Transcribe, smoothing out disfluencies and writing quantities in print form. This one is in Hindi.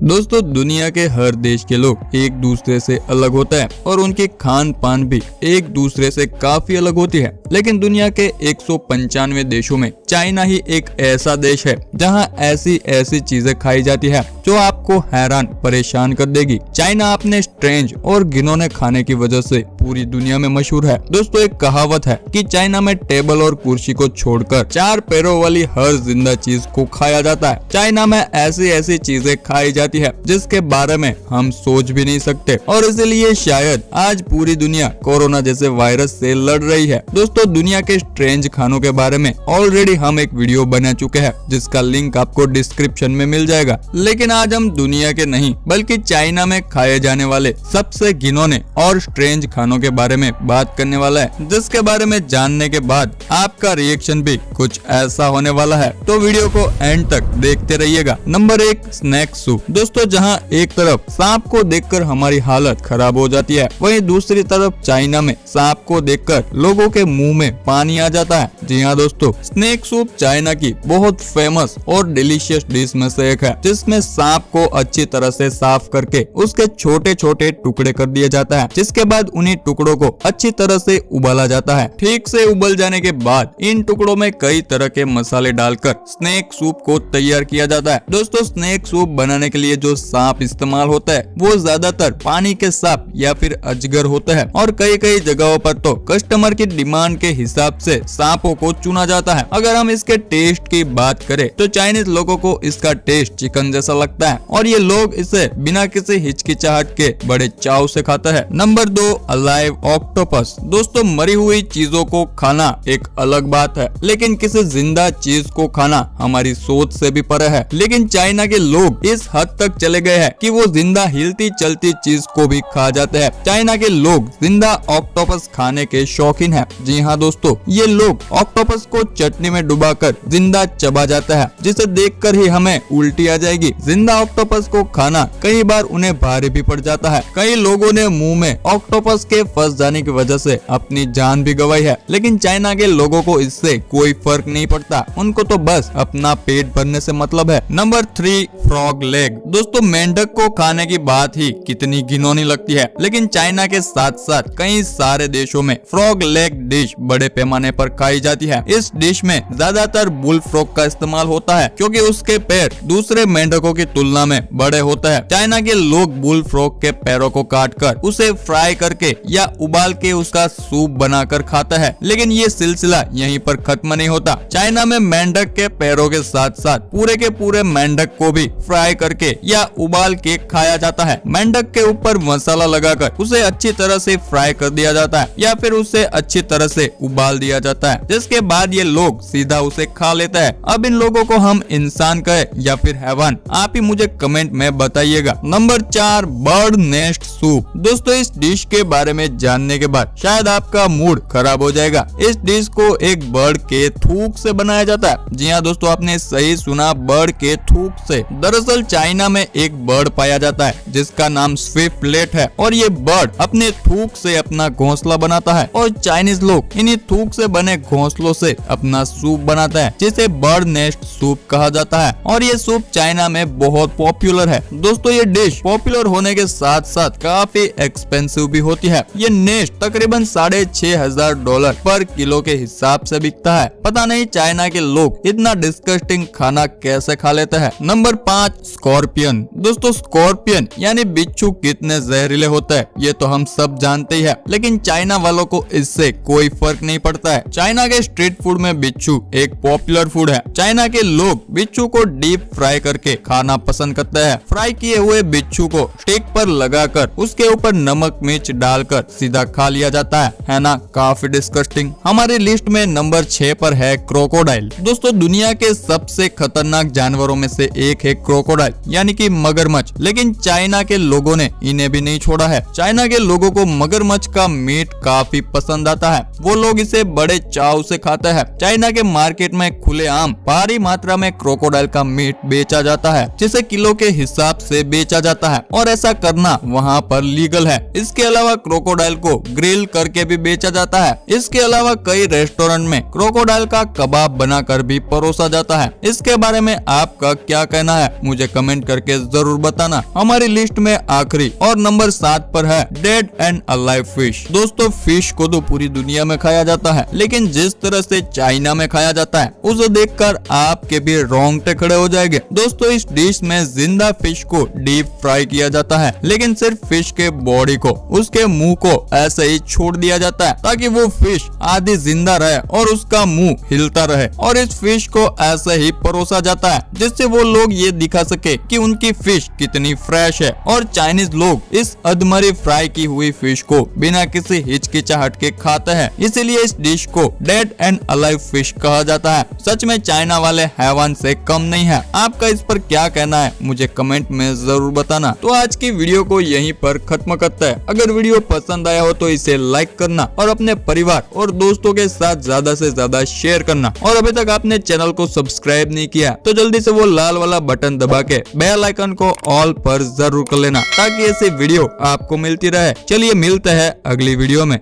दोस्तों दुनिया के हर देश के लोग एक दूसरे से अलग होते हैं और उनकी खान पान भी एक दूसरे से काफी अलग होती है। लेकिन दुनिया के 195 देशों में चाइना ही एक ऐसा देश है जहां ऐसी ऐसी चीजें खाई जाती है जो आपको हैरान परेशान कर देगी। चाइना अपने स्ट्रेंज और घिनौने खाने की वजह से पूरी दुनिया में मशहूर है। दोस्तों एक कहावत है कि चाइना में टेबल और कुर्सी को छोड़कर 4 पैरों वाली हर जिंदा चीज को खाया जाता है। चाइना में ऐसी ऐसी चीजें खाई जाती है जिसके बारे में हम सोच भी नहीं सकते और इसीलिए शायद आज पूरी दुनिया कोरोना जैसे वायरस से लड़ रही है। दोस्तों दुनिया के स्ट्रेंज खानों के बारे में ऑलरेडी हम एक वीडियो बना चुके हैं जिसका लिंक आपको डिस्क्रिप्शन में मिल जाएगा। लेकिन आज हम दुनिया के नहीं बल्कि चाइना में खाए जाने वाले सबसे घिनौने और स्ट्रेंज खानों के बारे में बात करने वाला है, जिसके बारे में जानने के बाद आपका रिएक्शन भी कुछ ऐसा होने वाला है। तो वीडियो को एंड तक देखते रहिएगा। Number 1 snack soup. दोस्तों जहां एक तरफ सांप को देखकर हमारी हालत खराब हो जाती है, वहीं दूसरी तरफ चाइना में सांप को देखकर लोगों के मुंह में पानी आ जाता है। जी हाँ दोस्तों, स्नैक सूप चाइना की बहुत फेमस और डिलीशियस डिश में से एक है, जिसमें सांप को अच्छी तरह से साफ करके उसके छोटे छोटे टुकड़े कर दिया जाता है, जिसके बाद उन्हीं टुकड़ों को अच्छी तरह से उबाला जाता है। ठीक से उबल जाने के बाद इन टुकड़ों में कई तरह के मसाले डालकर स्नैक सूप को तैयार किया जाता है। दोस्तों स्नैक सूप बनाने के लिए जो सांप इस्तेमाल होता है वो ज्यादातर पानी के सांप या फिर अजगर होता है और कई कई जगहों पर तो कस्टमर की डिमांड के हिसाब से सांपों को चुना जाता है। अगर हम इसके टेस्ट की बात करें तो चाइनीज लोगों को इसका टेस्ट चिकन जैसा लगता है और ये लोग इसे बिना किसी हिचकिचाहट के बड़े चाव से खाता है। Number 2 alive octopus. दोस्तों मरी हुई चीजों को खाना एक अलग बात है, लेकिन किसी जिंदा चीज को खाना हमारी सोच से भी परे है। लेकिन चाइना के लोग इस हद तक चले गए हैं कि वो जिंदा हिलती चलती चीज को भी खा जाते हैं। चाइना के लोग जिंदा ऑक्टोपस खाने के शौकीन हैं। जी हाँ दोस्तों, ये लोग ऑक्टोपस को चटनी में डुबाकर जिंदा चबा जाता है, जिसे देखकर ही हमें उल्टी आ जाएगी। जिंदा ऑक्टोपस को खाना कई बार उन्हें भारी भी पड़ जाता है। कई लोगों ने मुंह में ऑक्टोपस के फंस जाने की वजह से अपनी जान भी गंवाई है, लेकिन चाइना के लोगों को इससे कोई फर्क नहीं पड़ता। उनको तो बस अपना पेट भरने से मतलब है। Number 3 frog leg. दोस्तों मेंढक को खाने की बात ही कितनी घिनौनी लगती है, लेकिन चाइना के साथ साथ कई सारे देशों में फ्रॉग लेग डिश बड़े पैमाने पर खाई जाती है। इस डिश में ज्यादातर बुल फ्रॉग का इस्तेमाल होता है क्योंकि उसके पैर दूसरे मेंढकों की तुलना में बड़े होते हैं। चाइना के लोग बुल फ्रॉग के पैरों को काटकर उसे फ्राई करके या उबाल के उसका सूप बनाकर खाता है। लेकिन ये सिलसिला यहीं पर खत्म नहीं होता। चाइना में मेंढक के पैरों के साथ साथ पूरे के पूरे मेंढक को भी फ्राई करके या उबाल के खाया जाता है। मेंढक के ऊपर मसाला लगाकर उसे अच्छी तरह से फ्राई कर दिया जाता है या फिर उसे अच्छी तरह से उबाल दिया जाता है, जिसके बाद ये लोग सीधा उसे खा लेता है। अब इन लोगों को हम इंसान कहे या फिर हैवान, आप ही मुझे कमेंट में बताइएगा। Number 4 bird nest soup. दोस्तों इस डिश के बारे में जानने के बाद शायद आपका मूड खराब हो जाएगा। इस डिश को एक बर्ड के थूक से बनाया जाता है। जी हाँ दोस्तों, आपने सही सुना, बर्ड के थूक से। दरअसल चाइना में एक बर्ड पाया जाता है जिसका नाम स्विफ्टलेट है और ये बर्ड अपने थूक से अपना घोंसला बनाता है और चाइनीज लोग इन्हीं थूक से बने घोंसलों से अपना सूप बनाता है, जिसे बर्ड नेस्ट सूप कहा जाता है और ये सूप चाइना में बहुत पॉपुलर है। दोस्तों ये डिश पॉपुलर होने के साथ साथ काफी एक्सपेंसिव भी होती है। ये नेस्ट तकरीबन $6,500 पर किलो के हिसाब से बिकता है। पता नहीं चाइना के लोग इतना डिस्गस्टिंग खाना कैसे खा लेते हैं। Number 5 scorpion. दोस्तों स्कॉर्पियन यानी बिच्छू कितने जहरीले होते हैं ये तो हम सब जानते ही है, लेकिन चाइना वालों को इससे कोई फर्क नहीं पड़ता है। चाइना के स्ट्रीट फूड में बिच्छू एक पॉपुलर फूड है। चाइना के लोग बिच्छू को डीप फ्राई करके खाना पसंद करते हैं। फ्राई किए हुए बिच्छू को स्टिक पर लगाकर उसके ऊपर नमक मिर्च डालकर सीधा खा लिया जाता है ना? काफी डिस्गस्टिंग। हमारी लिस्ट में नंबर 6 पर है क्रोकोडाइल। दोस्तों दुनिया के सबसे खतरनाक जानवरों में से एक है क्रोकोडाइल यानी कि मगरमच्छ, लेकिन चाइना के लोगों ने इन्हें भी नहीं छोड़ा है। चाइना के लोगों को मगरमच्छ का मीट काफी पसंद आता है। वो लोग इसे बड़े चाव से खाते हैं। चाइना के मार्केट में खुलेआम भारी मात्रा में क्रोकोडाइल का मीट बेचा जाता है, जिसे किलो के हिसाब से बेचा जाता है और ऐसा करना वहाँ पर लीगल है। इसके अलावा क्रोकोडाइल को ग्रिल करके भी बेचा जाता है। इसके अलावा कई रेस्टोरेंट में क्रोकोडाइल का कबाब बनाकर भी परोसा जाता है। इसके बारे में आपका क्या कहना है मुझे कमेंट करके जरूर बताना। हमारी लिस्ट में आखिरी और नंबर 7 पर है डेड एंड अलाइव फिश। दोस्तों फिश को तो पूरी दुनिया में खाया जाता है, लेकिन जिस तरह से चाइना में खाया जाता है उसे देखकर आपके भी रोंगटे खड़े हो जाएंगे। दोस्तों इस डिश में जिंदा फिश को डीप फ्राई किया जाता है, लेकिन सिर्फ फिश के बॉडी को, उसके मुंह को ऐसे ही छोड़ दिया जाता है ताकि वो फिश आधी जिंदा रहे और उसका मुंह हिलता रहे। और इस फिश को ऐसे ही परोसा जाता है जिससे वो लोग ये दिखा सके कि उनकी फिश कितनी फ्रेश है। और चाइनीज लोग इस अधमरी फ्राई की हुई फिश को बिना किसी हिचकिचाहट के खाते हैं, इसीलिए इस डिश को डेड एंड अलाइव फिश कहा जाता है। सच में चाइना वाले हैवान से कम नहीं है। आपका इस पर क्या कहना है मुझे कमेंट में जरूर बताना। तो आज की वीडियो को यहीं पर खत्म करता है। अगर वीडियो पसंद आया हो तो इसे लाइक करना और अपने परिवार और दोस्तों के साथ ज्यादा से ज्यादा शेयर करना। और अभी तक आपने चैनल को सब्सक्राइब नहीं किया तो जल्दी से वो लाल वाला बटन दबा के बेल आइकन को ऑल पर जरूर कर लेना ताकि ऐसे वीडियो आपको मिलती रहे। चलिए मिलते हैं अगली वीडियो में।